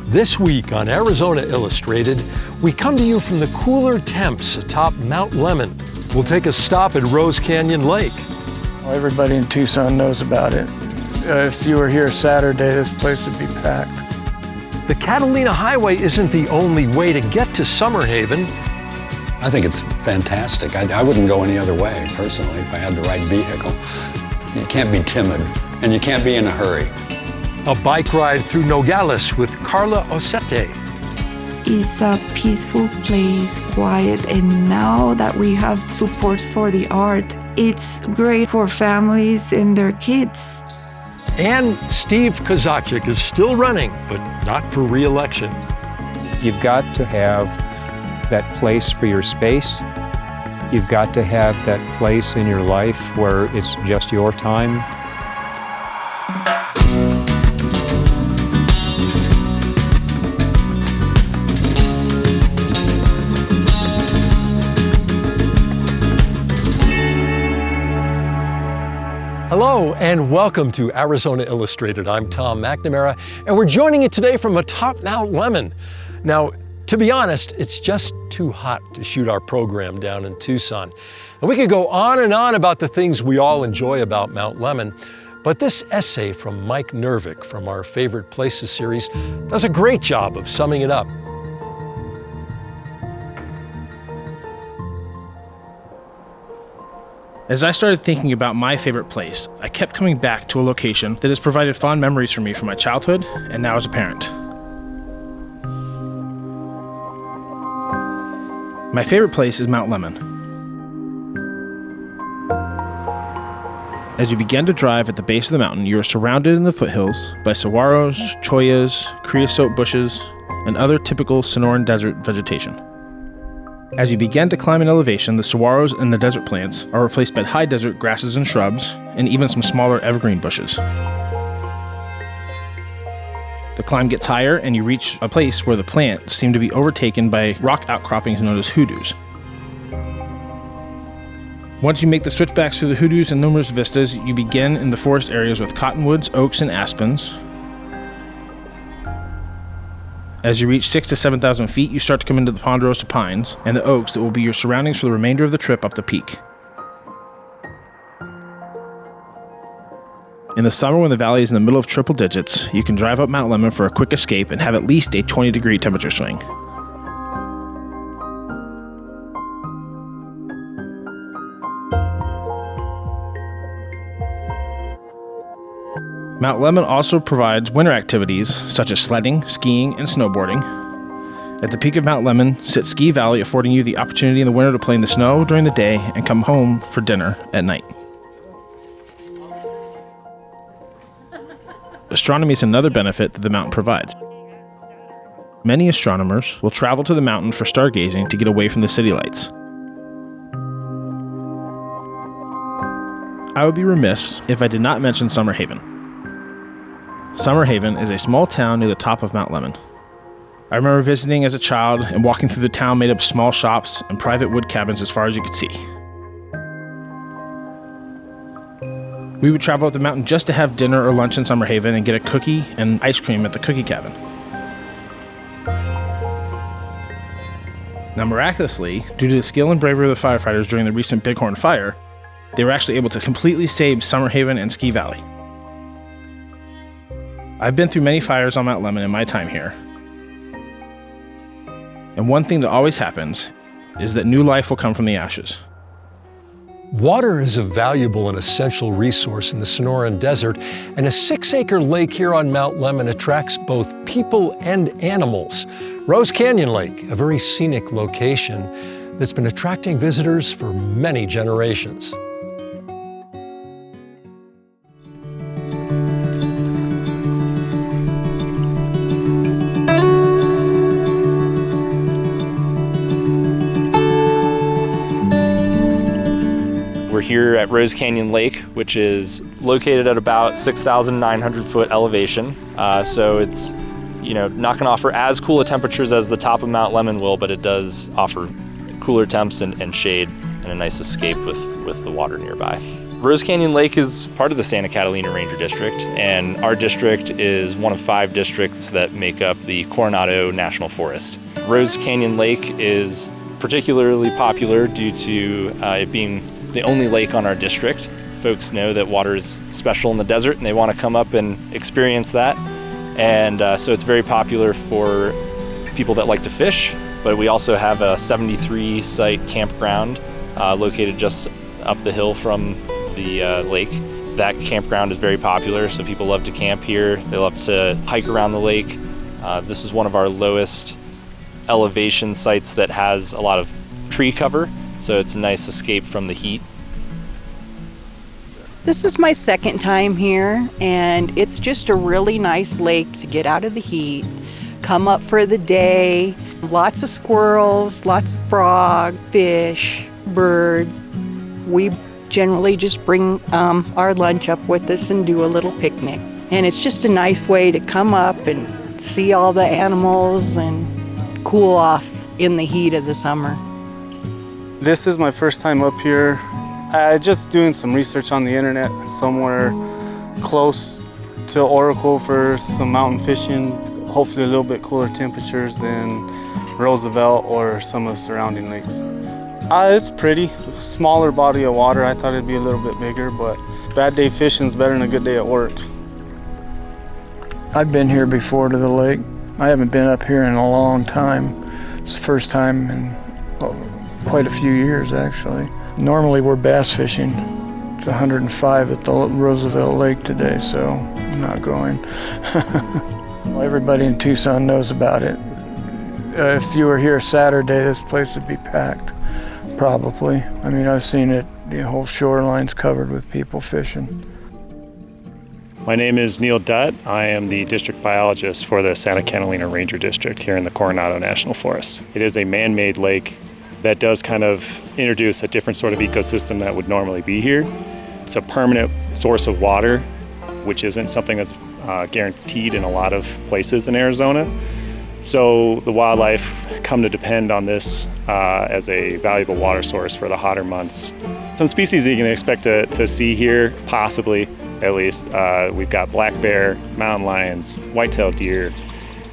This week on Arizona Illustrated, we come to you from the cooler temps atop Mount Lemmon. We'll take a stop at Rose Canyon Lake. Well, everybody in Tucson knows about it. If you were here Saturday, this place would be packed. The Catalina Highway isn't the only way to get to Summer Haven. I think it's fantastic. I wouldn't go any other way, personally, if I had the right vehicle. You can't be timid, and you can't be in a hurry. A bike ride through Nogales with Karla Osete. It's a peaceful place, quiet, and now that we have supports for the art, it's great for families and their kids. And Steve Kozachik is still running, but not for re-election. You've got to have that place for your space. You've got to have that place in your life where it's just your time. Hello and welcome to Arizona Illustrated. I'm Tom McNamara, and we're joining you today from atop Mount Lemmon. Now, to be honest, it's just too hot to shoot our program down in Tucson. And we could go on and on about the things we all enjoy about Mount Lemmon, but this essay from Mike Nervik from our Favorite Places series does a great job of summing it up. As I started thinking about my favorite place, I kept coming back to a location that has provided fond memories for me from my childhood and now as a parent. My favorite place is Mount Lemmon. As you begin to drive at the base of the mountain, you are surrounded in the foothills by saguaros, choyas, creosote bushes, and other typical Sonoran desert vegetation. As you begin to climb in elevation, the saguaros and the desert plants are replaced by high desert grasses and shrubs, and even some smaller evergreen bushes. The climb gets higher, and you reach a place where the plants seem to be overtaken by rock outcroppings known as hoodoos. Once you make the switchbacks through the hoodoos and numerous vistas, you begin in the forest areas with cottonwoods, oaks, and aspens. As you reach 6,000 to 7,000 feet, you start to come into the ponderosa pines and the oaks that will be your surroundings for the remainder of the trip up the peak. In the summer, when the valley is in the middle of triple digits, you can drive up Mount Lemmon for a quick escape and have at least a 20-degree temperature swing. Mount Lemmon also provides winter activities such as sledding, skiing, and snowboarding. At the peak of Mount Lemmon sits Ski Valley, affording you the opportunity in the winter to play in the snow during the day and come home for dinner at night. Astronomy is another benefit that the mountain provides. Many astronomers will travel to the mountain for stargazing to get away from the city lights. I would be remiss if I did not mention Summer Haven. Summer Haven is a small town near the top of Mount Lemmon. I remember visiting as a child and walking through the town made up of small shops and private wood cabins as far as you could see. We would travel up the mountain just to have dinner or lunch in Summer Haven and get a cookie and ice cream at the cookie cabin. Now, miraculously, due to the skill and bravery of the firefighters during the recent Bighorn fire, they were actually able to completely save Summer Haven and Ski Valley. I've been through many fires on Mount Lemmon in my time here. And one thing that always happens is that new life will come from the ashes. Water is a valuable and essential resource in the Sonoran Desert, and a 6-acre lake here on Mount Lemmon attracts both people and animals. Rose Canyon Lake, a very scenic location that's been attracting visitors for many generations. We're here at Rose Canyon Lake, which is located at about 6,900 foot elevation. So it's, not going to offer as cool a temperatures as the top of Mount Lemmon will, but it does offer cooler temps and shade and a nice escape with the water nearby. Rose Canyon Lake is part of the Santa Catalina Ranger District, and our district is one of 5 districts that make up the Coronado National Forest. Rose Canyon Lake is particularly popular due to it being the only lake on our district. Folks know that water is special in the desert and they want to come up and experience that. And so it's very popular for people that like to fish, but we also have a 73 site campground located just up the hill from the lake. That campground is very popular, so people love to camp here. They love to hike around the lake. This is one of our lowest elevation sites that has a lot of tree cover, so it's a nice escape from the heat. This is my second time here, and it's just a really nice lake to get out of the heat, come up for the day. Lots of squirrels, lots of frog, fish, birds. We generally just bring our lunch up with us and do a little picnic. And it's just a nice way to come up and see all the animals and cool off in the heat of the summer. This is my first time up here. Just doing some research on the internet, somewhere close to Oracle for some mountain fishing, hopefully a little bit cooler temperatures than Roosevelt or some of the surrounding lakes. It's pretty, smaller body of water. I thought it'd be a little bit bigger, but bad day fishing's better than a good day at work. I've been here before to the lake. I haven't been up here in a long time. It's the first time in quite a few years, actually. Normally we're bass fishing. It's 105 at the Roosevelt Lake today, so I'm not going. Well, everybody in Tucson knows about it. If you were here Saturday, this place would be packed. Probably. I mean, I've seen it, the whole shoreline's covered with people fishing. My name is Neil Dutt. I am the district biologist for the Santa Catalina Ranger District here in the Coronado National Forest. It is a man-made lake that does kind of introduce a different sort of ecosystem that would normally be here. It's a permanent source of water, which isn't something that's guaranteed in a lot of places in Arizona. So the wildlife come to depend on this as a valuable water source for the hotter months. Some species that you can expect to see here, possibly at least, we've got black bear, mountain lions, white-tailed deer.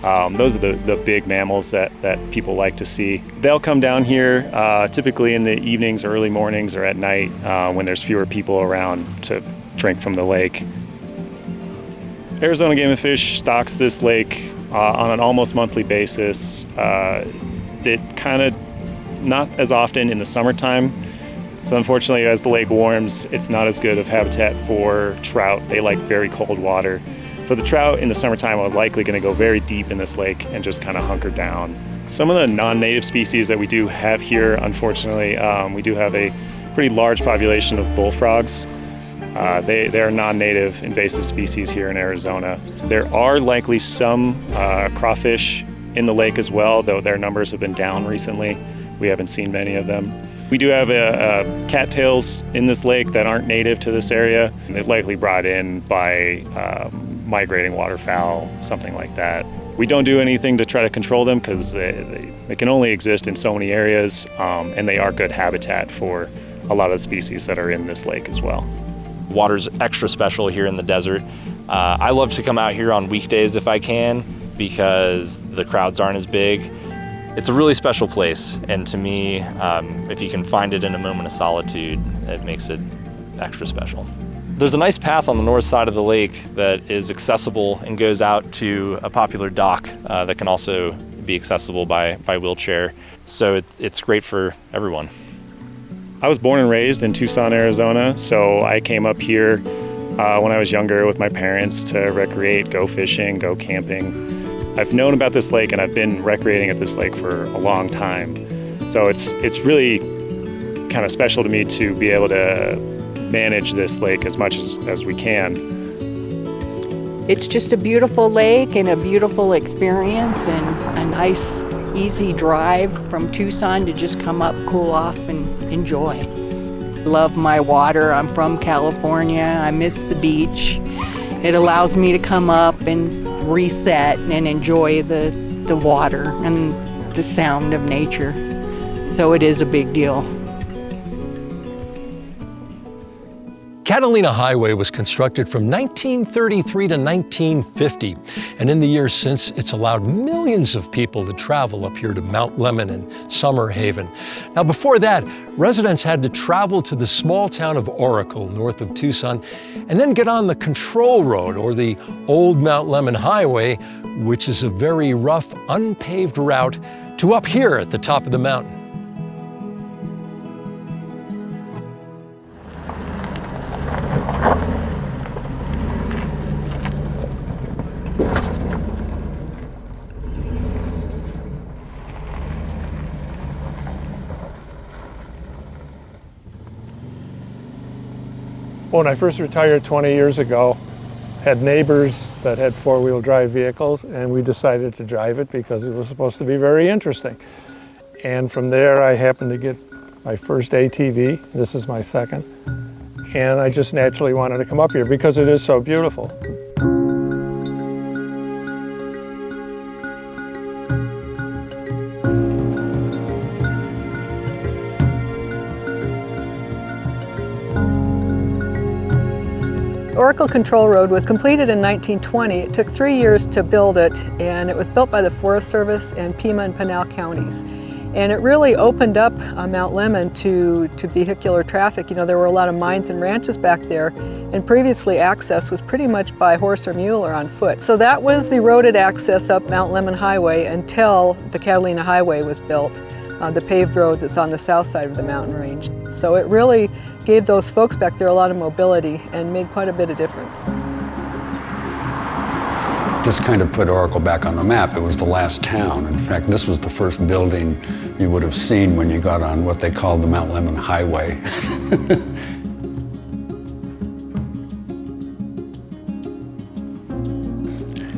Those are the big mammals that people like to see. They'll come down here typically in the evenings, early mornings, or at night when there's fewer people around to drink from the lake. Arizona Game and Fish stocks this lake on an almost monthly basis. It kind of not as often in the summertime. So unfortunately, as the lake warms, it's not as good of habitat for trout. They like very cold water. So the trout in the summertime are likely going to go very deep in this lake and just kind of hunker down. Some of the non-native species that we do have here, unfortunately, we do have a pretty large population of bullfrogs. They are non-native invasive species here in Arizona. There are likely some crawfish in the lake as well, though their numbers have been down recently. We haven't seen many of them. We do have cattails in this lake that aren't native to this area. They're likely brought in by migrating waterfowl, something like that. We don't do anything to try to control them because they can only exist in so many areas, and they are good habitat for a lot of the species that are in this lake as well. Water's extra special here in the desert. I love to come out here on weekdays if I can because the crowds aren't as big. It's a really special place, and to me, if you can find it in a moment of solitude, it makes it extra special. There's a nice path on the north side of the lake that is accessible and goes out to a popular dock that can also be accessible by wheelchair. So it's great for everyone. I was born and raised in Tucson, Arizona, so I came up here when I was younger with my parents to recreate, go fishing, go camping. I've known about this lake and I've been recreating at this lake for a long time. So it's really kind of special to me to be able to manage this lake as much as we can. It's just a beautiful lake and a beautiful experience and a nice, easy drive from Tucson to just come up, cool off, and enjoy. Love my water. I'm from California. I miss the beach. It allows me to come up and reset and enjoy the water and the sound of nature. So it is a big deal. Catalina Highway was constructed from 1933 to 1950, and in the years since, it's allowed millions of people to travel up here to Mount Lemmon and Summer Haven. Now, before that, residents had to travel to the small town of Oracle, north of Tucson, and then get on the control road, or the Old Mount Lemmon Highway, which is a very rough, unpaved route to up here at the top of the mountain. When I first retired 20 years ago, had neighbors that had four-wheel drive vehicles, and we decided to drive it because it was supposed to be very interesting. And from there, I happened to get my first ATV. This is my second. And I just naturally wanted to come up here because it is so beautiful. Oracle Control Road was completed in 1920. It took 3 years to build it, and it was built by the Forest Service in Pima and Pinal counties. And it really opened up Mount Lemmon to vehicular traffic. You know, there were a lot of mines and ranches back there, and previously access was pretty much by horse or mule or on foot. So that was the roaded access up Mt Lemmon Highway until the Catalina Highway was built, the paved road that's on the south side of the mountain range. So it really gave those folks back there a lot of mobility and made quite a bit of difference. This kind of put Oracle back on the map. It was the last town. In fact, this was the first building you would have seen when you got on what they called the Mt Lemmon Highway.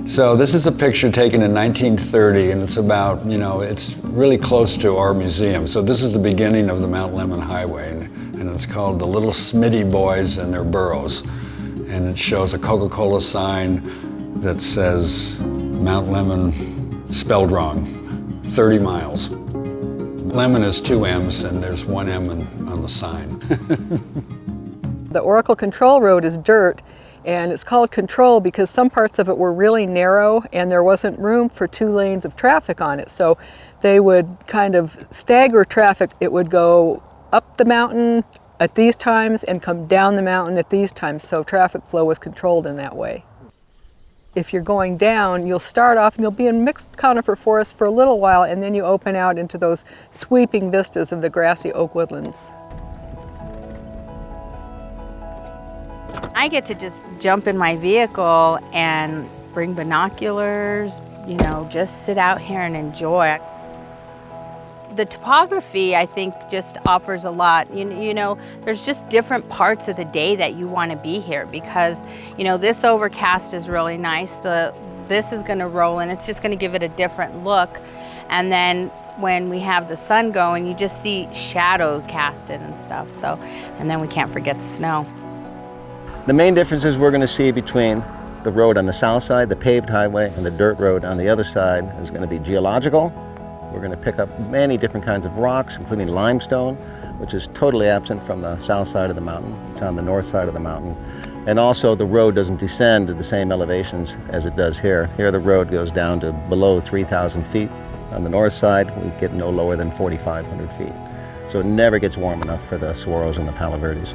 So this is a picture taken in 1930, and it's about, you know, it's really close to our museum. So this is the beginning of the Mt Lemmon Highway, and it's called the Little Smitty Boys and Their Burros. And it shows a Coca-Cola sign that says Mt Lemmon, spelled wrong, 30 miles. Lemmon is 2 M's, and there's 1 M on the sign. The Oracle Control Road is dirt, and it's called Control because some parts of it were really narrow and there wasn't room for 2 lanes of traffic on it. So they would kind of stagger traffic. It would go up the mountain at these times and come down the mountain at these times, so traffic flow was controlled in that way. If you're going down, you'll start off and you'll be in mixed conifer forest for a little while, and then you open out into those sweeping vistas of the grassy oak woodlands. I get to just jump in my vehicle and bring binoculars, you know, just sit out here and enjoy. The topography, I think, just offers a lot. You know, there's just different parts of the day that you want to be here because, you know, this overcast is really nice. This is going to roll and it's just going to give it a different look. And then when we have the sun going, you just see shadows casted and stuff. So, and then we can't forget the snow. The main differences we're going to see between the road on the south side, the paved highway, and the dirt road on the other side is going to be geological. We're going to pick up many different kinds of rocks, including limestone, which is totally absent from the south side of the mountain. It's on the north side of the mountain. And also the road doesn't descend to the same elevations as it does here. Here the road goes down to below 3,000 feet. On the north side, we get no lower than 4,500 feet. So it never gets warm enough for the saguaros and the palo verdes.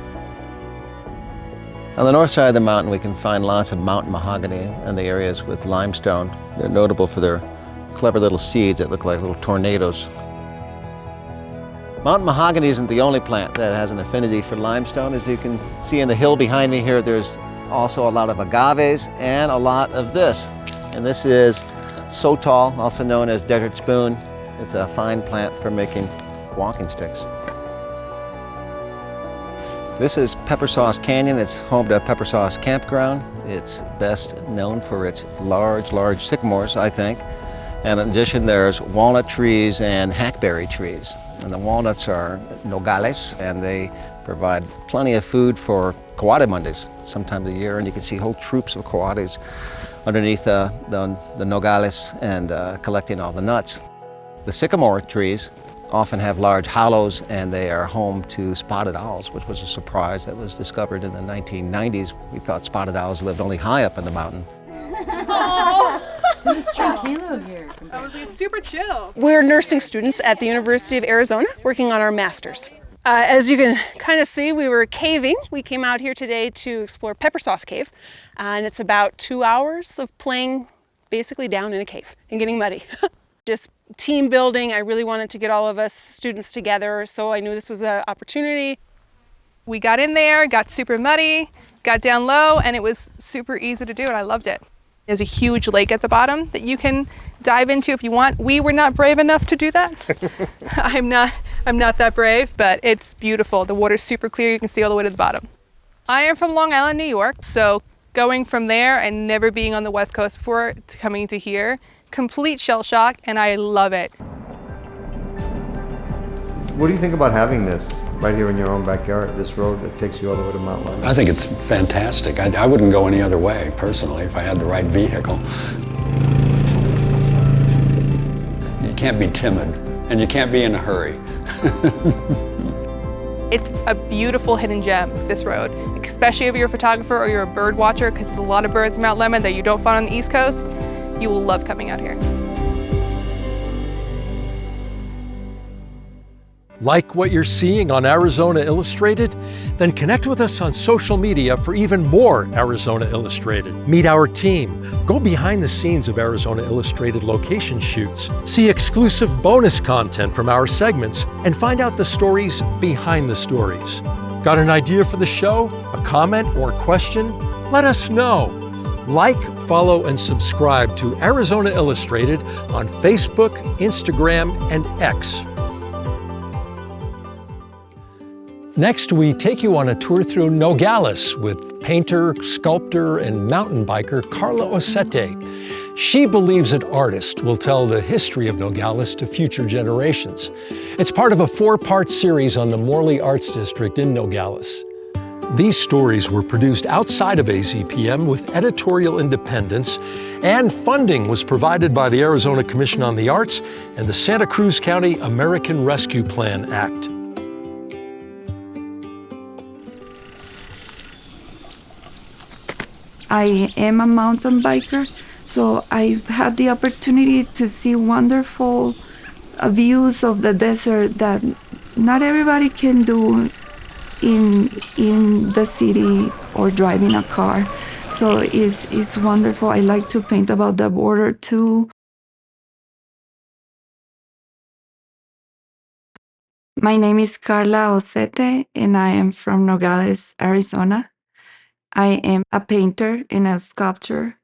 On the north side of the mountain, we can find lots of mountain mahogany in the areas with limestone. They're notable for their clever little seeds that look like little tornadoes. Mountain mahogany isn't the only plant that has an affinity for limestone. As you can see in the hill behind me here, there's also a lot of agaves and a lot of this. And this is sotol, also known as desert spoon. It's a fine plant for making walking sticks. This is Pepper Sauce Canyon. It's home to Pepper Sauce Campground. It's best known for its large sycamores, I think. And in addition, there's walnut trees and hackberry trees. And the walnuts are Nogales, and they provide plenty of food for coatimundis sometime of the year. And you can see whole troops of coatis underneath the Nogales and collecting all the nuts. The sycamore trees often have large hollows, and they are home to spotted owls, which was a surprise that was discovered in the 1990s. We thought spotted owls lived only high up in the mountain. It's tranquilo here. It's super chill. We're nursing students at the University of Arizona working on our masters. As you can kind of see, we were caving. We came out here today to explore Pepper Sauce Cave, and it's about 2 hours of playing basically down in a cave and getting muddy. Just team building. I really wanted to get all of us students together, so I knew this was an opportunity. We got in there, got super muddy, got down low, and it was super easy to do, and I loved it. There's a huge lake at the bottom that you can dive into if you want. We were not brave enough to do that. I'm not that brave, but it's beautiful. The water's super clear. You can see all the way to the bottom. I am from Long Island, New York, so going from there and never being on the West Coast before to coming to here, complete shell shock, and I love it. What do you think about having this right here in your own backyard, this road that takes you all the way to Mount Lemmon? I think it's fantastic. I wouldn't go any other way, personally, if I had the right vehicle. You can't be timid, and you can't be in a hurry. It's a beautiful hidden gem, this road, especially if you're a photographer or you're a bird watcher, because there's a lot of birds in Mount Lemmon that you don't find on the East Coast. You will love coming out here. Like what you're seeing on Arizona Illustrated? Then connect with us on social media for even more Arizona Illustrated. Meet our team, go behind the scenes of Arizona Illustrated location shoots, see exclusive bonus content from our segments, and find out the stories behind the stories. Got an idea for the show, a comment or question? Let us know. Like, follow, and subscribe to Arizona Illustrated on Facebook, Instagram, and X. Next, we take you on a tour through Nogales with painter, sculptor, and mountain biker Karla Osete. She believes an artist will tell the history of Nogales to future generations. It's part of a 4-part series on the Morley Arts District in Nogales. These stories were produced outside of AZPM with editorial independence, and funding was provided by the Arizona Commission on the Arts and the Santa Cruz County American Rescue Plan Act. I am a mountain biker, so I've had the opportunity to see wonderful views of the desert that not everybody can do in the city or driving a car. So it's wonderful. I like to paint about the border too. My name is Karla Osete, and I am from Nogales, Arizona. I am a painter and a sculptor.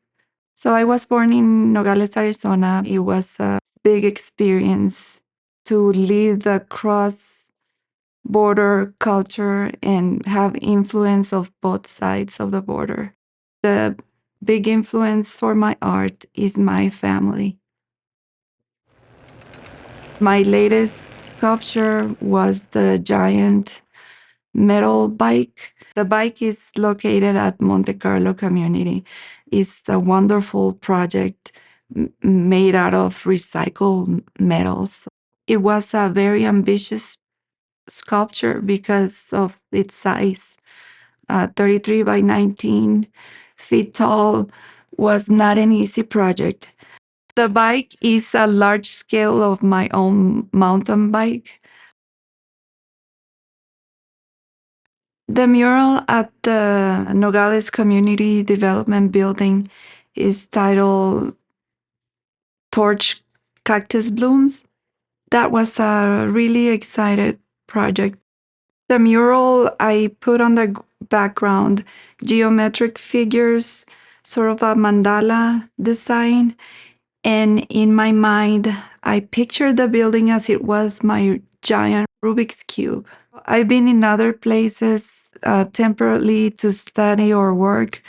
So I was born in Nogales, Arizona. It was a big experience to live the cross-border culture and have influence of both sides of the border. The big influence for my art is my family. My latest sculpture was the giant metal bike. The bike is located at Monte Carlo community. It's a wonderful project made out of recycled metals. It was a very ambitious sculpture because of its size. 33 by 19 feet tall was not an easy project. The bike is a large scale of my own mountain bike. The mural at the Nogales Community Development Building is titled Torch Cactus Blooms. That was a really excited project. The mural, I put on the background geometric figures, sort of a mandala design. And in my mind, I pictured the building as it was my giant Rubik's Cube. I've been in other places temporarily to study or work,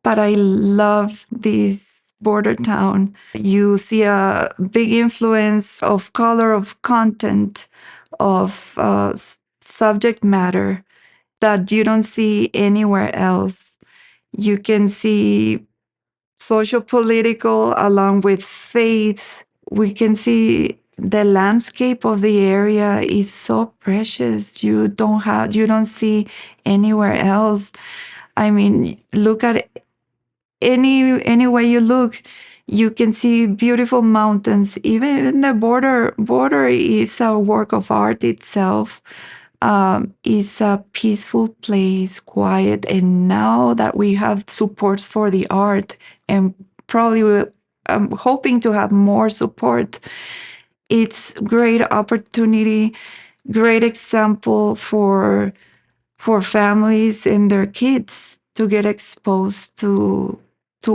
but I love this border town. You see a big influence of color, of content, of subject matter that you don't see anywhere else. You can see social, political, along with faith. We can see the landscape of the area is so precious. You don't see anywhere else. I mean, look at any way you look, you can see beautiful mountains. Even the border is a work of art itself. It's a peaceful place, quiet. And now that we have supports for the art, and probably I'm hoping to have more support, it's great opportunity, great example for families and their kids to get exposed to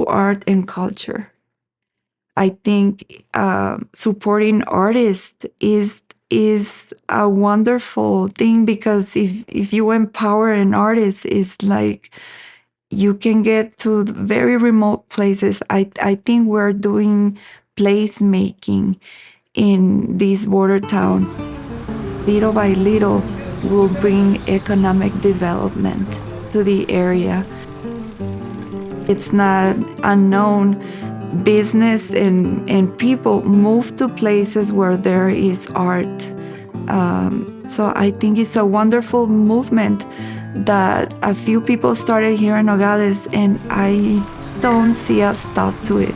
art and culture. I think supporting artists is a wonderful thing, because if you empower an artist, it's like you can get to very remote places. I think we're doing placemaking in this border town. Little by little, will bring economic development to the area. It's not unknown. Business and people move to places where there is art. So I think it's a wonderful movement that a few people started here in Nogales, and I don't see a stop to it.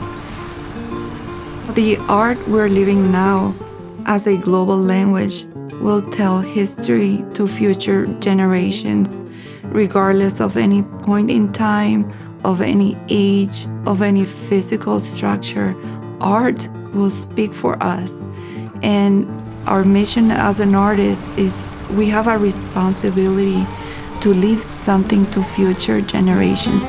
The art we're living now as a global language will tell history to future generations, regardless of any point in time, of any age, of any physical structure. Art will speak for us. And our mission as an artist is we have a responsibility to leave something to future generations.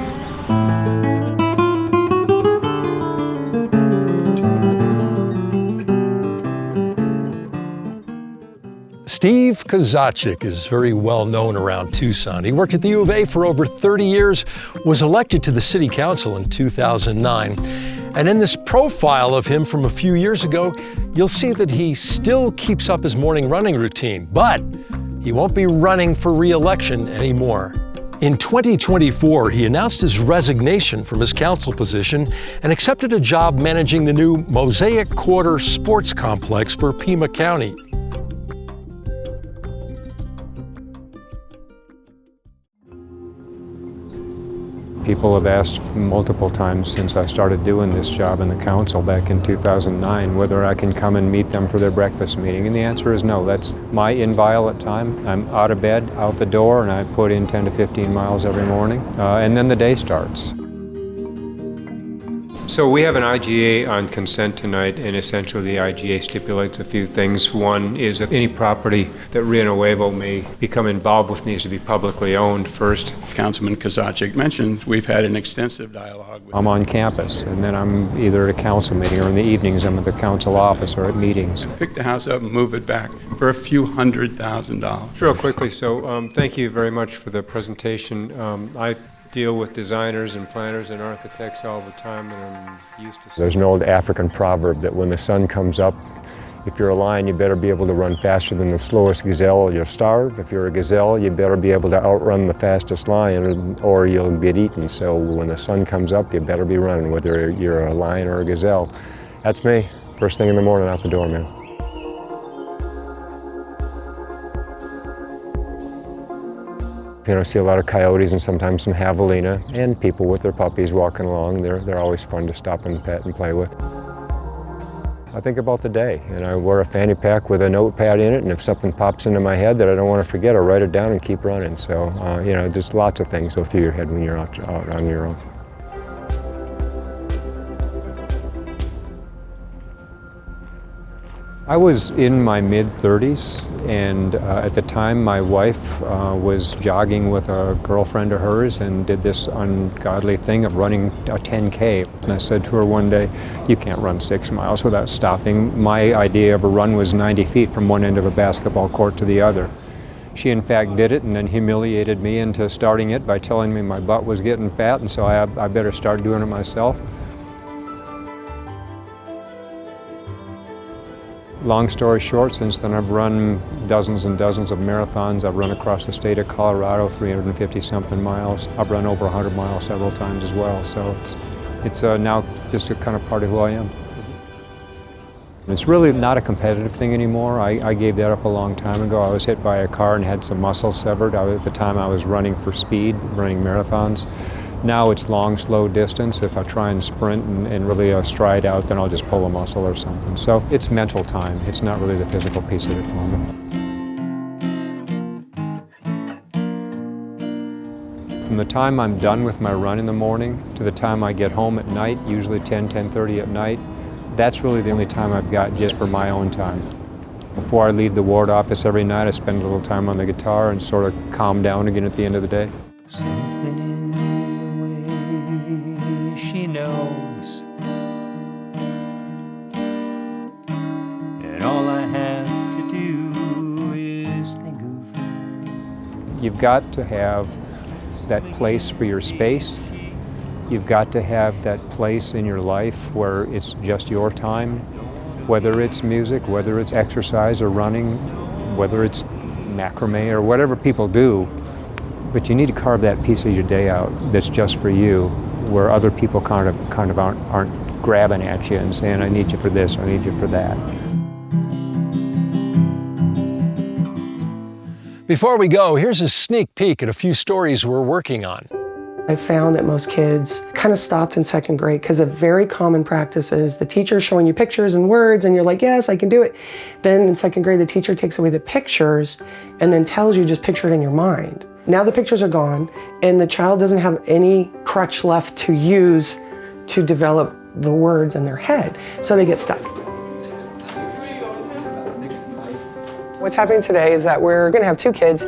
Steve Kozachik is very well known around Tucson. He worked at the U of A for over 30 years, was elected to the city council in 2009. And in this profile of him from a few years ago, you'll see that he still keeps up his morning running routine, but he won't be running for re-election anymore. In 2024, he announced his resignation from his council position and accepted a job managing the new Mosaic Quarter Sports Complex for Pima County. People have asked multiple times since I started doing this job in the council back in 2009 whether I can come and meet them for their breakfast meeting, and the answer is no. That's my inviolate time. I'm out of bed, out the door, and I put in 10 to 15 miles every morning, and then the day starts. So we have an IGA on consent tonight, and essentially the IGA stipulates a few things. One is that any property that Rio Nuevo may become involved with needs to be publicly owned first. Councilman Kozachik mentioned we've had an extensive dialogue with I'm on campus, and then I'm either at a council meeting, or in the evenings I'm at the council office or at meetings. Pick the house up and move it back for a few $100,000. Real quickly, so thank you very much for the presentation. I deal with designers and planners and architects all the time, and I'm used to. There's an old African proverb that when the sun comes up, if you're a lion, you better be able to run faster than the slowest gazelle or you'll starve. If you're a gazelle, you better be able to outrun the fastest lion or you'll get eaten. So when the sun comes up, you better be running, whether you're a lion or a gazelle. That's me, first thing in the morning out the door, man. You know, I see a lot of coyotes and sometimes some javelina and people with their puppies walking along. They're always fun to stop and pet and play with. I think about the day, and I wear a fanny pack with a notepad in it, and if something pops into my head that I don't want to forget, I'll write it down and keep running. So, you know, just lots of things go through your head when you're out on your own. I was in my mid-30s, and at the time my wife was jogging with a girlfriend of hers and did this ungodly thing of running a 10K. And I said to her one day, "You can't run 6 miles without stopping." My idea of a run was 90 feet from one end of a basketball court to the other. She in fact did it and then humiliated me into starting it by telling me my butt was getting fat, and so I better start doing it myself. Long story short, since then I've run dozens and dozens of marathons. I've run across the state of Colorado, 350-something miles. I've run over 100 miles several times as well. So it's now just a kind of part of who I am. It's really not a competitive thing anymore. I gave that up a long time ago. I was hit by a car and had some muscle severed. At the time I was running for speed, running marathons. Now it's long, slow distance. If I try and sprint and really stride out, then I'll just pull a muscle or something. So it's mental time. It's not really the physical piece of it for me. From the time I'm done with my run in the morning to the time I get home at night, usually 10:30 at night, that's really the only time I've got just for my own time. Before I leave the ward office every night, I spend a little time on the guitar and sort of calm down again at the end of the day. Something in the way she knows, and all I have to do is think of her. You've got to have that place for your space. You've got to have that place in your life where it's just your time, whether it's music, whether it's exercise or running, whether it's macrame or whatever people do. But you need to carve that piece of your day out that's just for you, where other people kind of aren't grabbing at you and saying, I need you for this, I need you for that. Before we go, here's a sneak peek at a few stories we're working on. I found that most kids kind of stopped in second grade because a very common practice is the teacher showing you pictures and words and you're like, yes, I can do it. Then in second grade, the teacher takes away the pictures and then tells you just picture it in your mind. Now the pictures are gone and the child doesn't have any crutch left to use to develop the words in their head. So they get stuck. What's happening today is that we're going to have two kids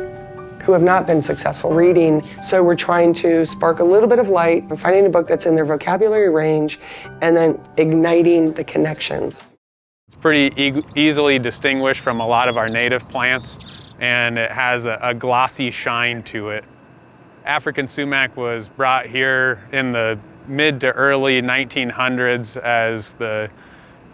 who have not been successful reading. So we're trying to spark a little bit of light and finding a book that's in their vocabulary range and then igniting the connections. It's pretty easily distinguished from a lot of our native plants, and it has a glossy shine to it. African sumac was brought here in the mid to early 1900s as the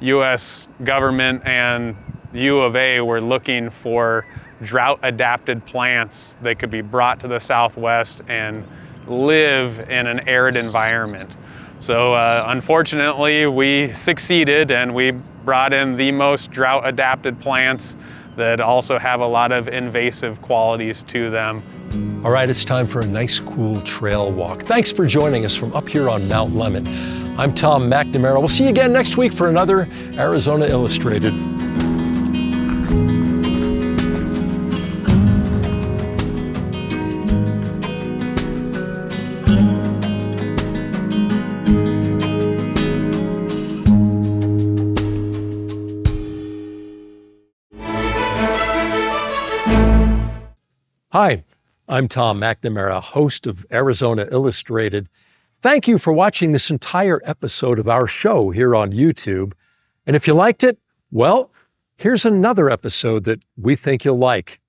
US government and U of A were looking for drought-adapted plants that could be brought to the Southwest and live in an arid environment. So unfortunately, we succeeded and we brought in the most drought-adapted plants that also have a lot of invasive qualities to them. All right, it's time for a nice, cool trail walk. Thanks for joining us from up here on Mount Lemmon. I'm Tom McNamara. We'll see you again next week for another Arizona Illustrated. Hi, I'm Tom McNamara, host of Arizona Illustrated. Thank you for watching this entire episode of our show here on YouTube. And if you liked it, well, here's another episode that we think you'll like.